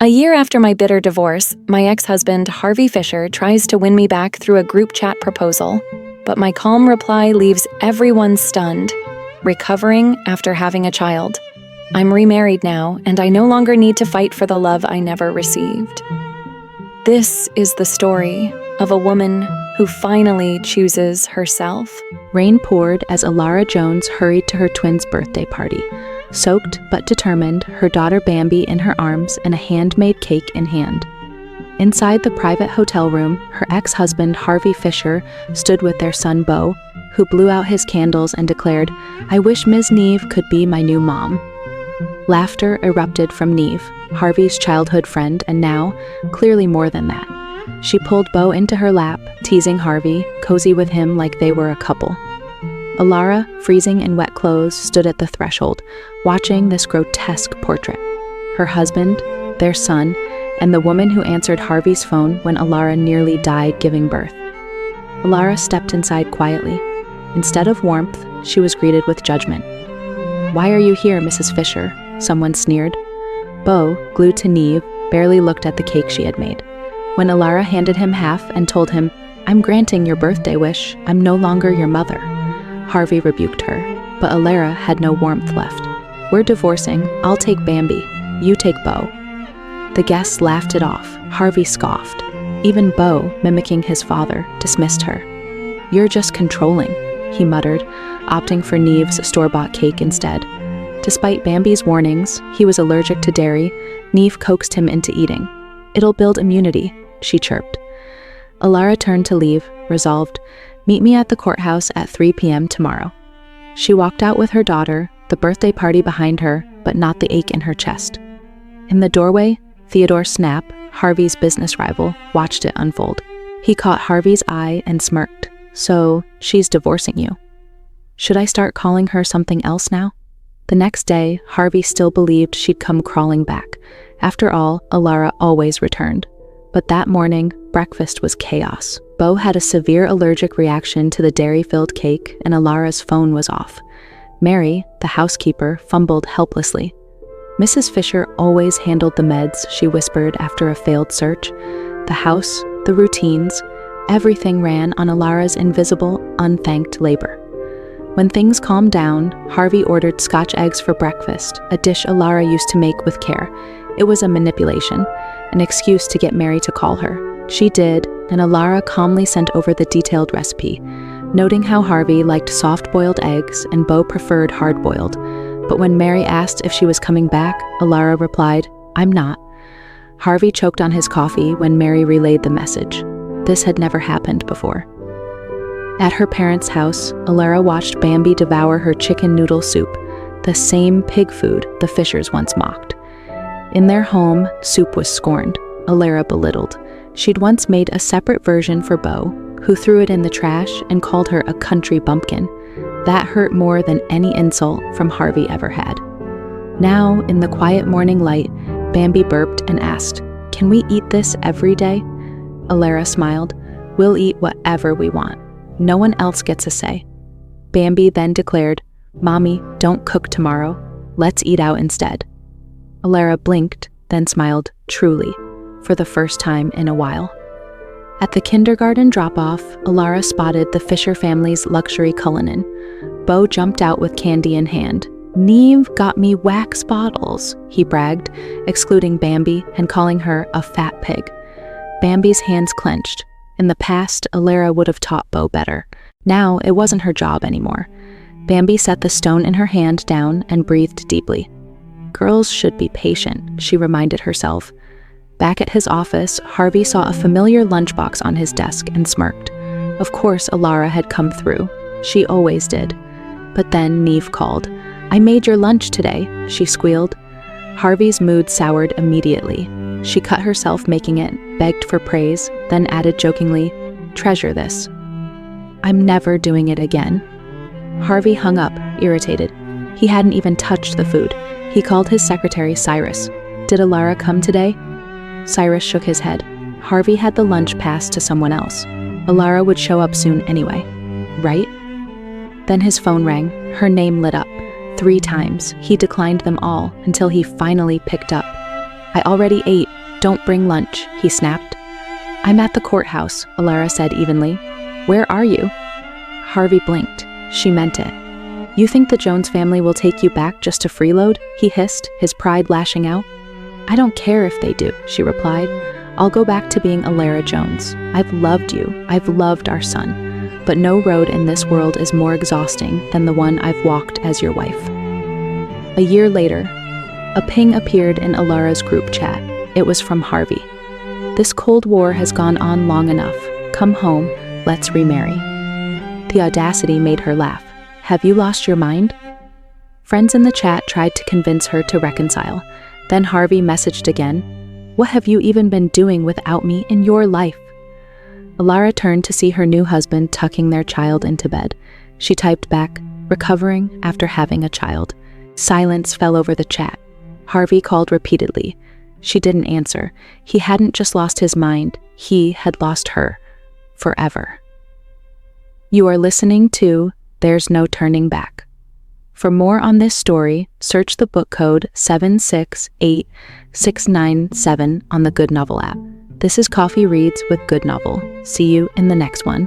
A year after my bitter divorce, my ex-husband, Harvey Fisher, tries to win me back through a group chat proposal. But my calm reply leaves everyone stunned. Recovering after having a child. I'm remarried now, and I no longer need to fight for the love I never received. This is the story of a woman who finally chooses herself. Rain poured as Alara Jones hurried to her twins' birthday party. Soaked but determined, her daughter Bambi in her arms and a handmade cake in hand. Inside the private hotel room, her ex-husband Harvey Fisher stood with their son Beau, who blew out his candles and declared, "I wish Ms. Neve could be my new mom." Laughter erupted from Neve, Harvey's childhood friend, and now, clearly more than that. She pulled Beau into her lap, teasing Harvey, cozy with him like they were a couple. Alara, freezing in wet clothes, stood at the threshold, watching this grotesque portrait. Her husband, their son, and the woman who answered Harvey's phone when Alara nearly died giving birth. Alara stepped inside quietly. Instead of warmth, she was greeted with judgment. "Why are you here, Mrs. Fisher?" someone sneered. Beau, glued to Neve, barely looked at the cake she had made. When Alara handed him half and told him, "I'm granting your birthday wish, I'm no longer your mother," Harvey rebuked her, but Alara had no warmth left. "We're divorcing, I'll take Bambi, you take Beau." The guests laughed it off. Harvey scoffed. Even Beau, mimicking his father, dismissed her. "You're just controlling," he muttered, opting for Neve's store-bought cake instead. Despite Bambi's warnings, he was allergic to dairy, Neve coaxed him into eating. "It'll build immunity," she chirped. Alara turned to leave, resolved, "Meet me at the courthouse at 3 p.m. tomorrow." She walked out with her daughter, the birthday party behind her, but not the ache in her chest. In the doorway, Theodore Snap, Harvey's business rival, watched it unfold. He caught Harvey's eye and smirked. "So, she's divorcing you. Should I start calling her something else now?" The next day, Harvey still believed she'd come crawling back. After all, Alara always returned. But that morning, breakfast was chaos. Beau had a severe allergic reaction to the dairy-filled cake, and Alara's phone was off. Mary, the housekeeper, fumbled helplessly. "Mrs. Fisher always handled the meds," she whispered after a failed search. The house, the routines, everything ran on Alara's invisible, unthanked labor. When things calmed down, Harvey ordered Scotch eggs for breakfast, a dish Alara used to make with care. It was a manipulation, an excuse to get Mary to call her. She did, and Alara calmly sent over the detailed recipe, noting how Harvey liked soft-boiled eggs and Beau preferred hard-boiled. But when Mary asked if she was coming back, Alara replied, "I'm not." Harvey choked on his coffee when Mary relayed the message. This had never happened before. At her parents' house, Alara watched Bambi devour her chicken noodle soup, the same pig food the Fishers once mocked. In their home, soup was scorned, Alara belittled. She'd once made a separate version for Beau, who threw it in the trash and called her a country bumpkin. That hurt more than any insult from Harvey ever had. Now, in the quiet morning light, Bambi burped and asked, "Can we eat this every day?" Alara smiled, "We'll eat whatever we want. No one else gets a say." Bambi then declared, "Mommy, don't cook tomorrow. Let's eat out instead." Alara blinked, then smiled, truly, for the first time in a while. At the kindergarten drop-off, Alara spotted the Fisher family's luxury Cullinan. Beau jumped out with candy in hand. "Neve got me wax bottles," he bragged, excluding Bambi and calling her a fat pig. Bambi's hands clenched. In the past, Alara would have taught Beau better. Now, it wasn't her job anymore. Bambi set the stone in her hand down and breathed deeply. Girls should be patient, she reminded herself. Back at his office, Harvey saw a familiar lunchbox on his desk and smirked. Of course, Alara had come through. She always did. But then Neve called. "I made your lunch today," she squealed. Harvey's mood soured immediately. She cut herself making it, begged for praise, then added jokingly, "Treasure this." "I'm never doing it again." Harvey hung up, irritated. He hadn't even touched the food. He called his secretary Cyrus. "Did Alara come today?" Cyrus shook his head. Harvey had the lunch passed to someone else. Alara would show up soon anyway. Right? Then his phone rang. Her name lit up. 3 times. He declined them all until he finally picked up. "I already ate," Don't bring lunch, he snapped. I'm at the courthouse, Alara said evenly. Where are you? Harvey blinked. She meant it. You think the Jones family will take you back just to freeload? He hissed, his pride lashing out. I don't care if they do, she replied. I'll go back to being Alara Jones. I've loved you. I've loved our son. But no road in this world is more exhausting than the one I've walked as your wife. A year later, a ping appeared in Alara's group chat. It was from Harvey. This Cold War has gone on long enough. Come home, let's remarry. The audacity made her laugh. Have you lost your mind? Friends in the chat tried to convince her to reconcile. Then Harvey messaged again. What have you even been doing without me in your life? Alara turned to see her new husband tucking their child into bed. She typed back, recovering after having a child. Silence fell over the chat. Harvey called repeatedly. She didn't answer. He hadn't just lost his mind, he had lost her. Forever. You are listening to There's No Turning Back. For more on this story, search the book code 768697 on the Good Novel app. This is Coffee Reads with Good Novel. See you in the next one.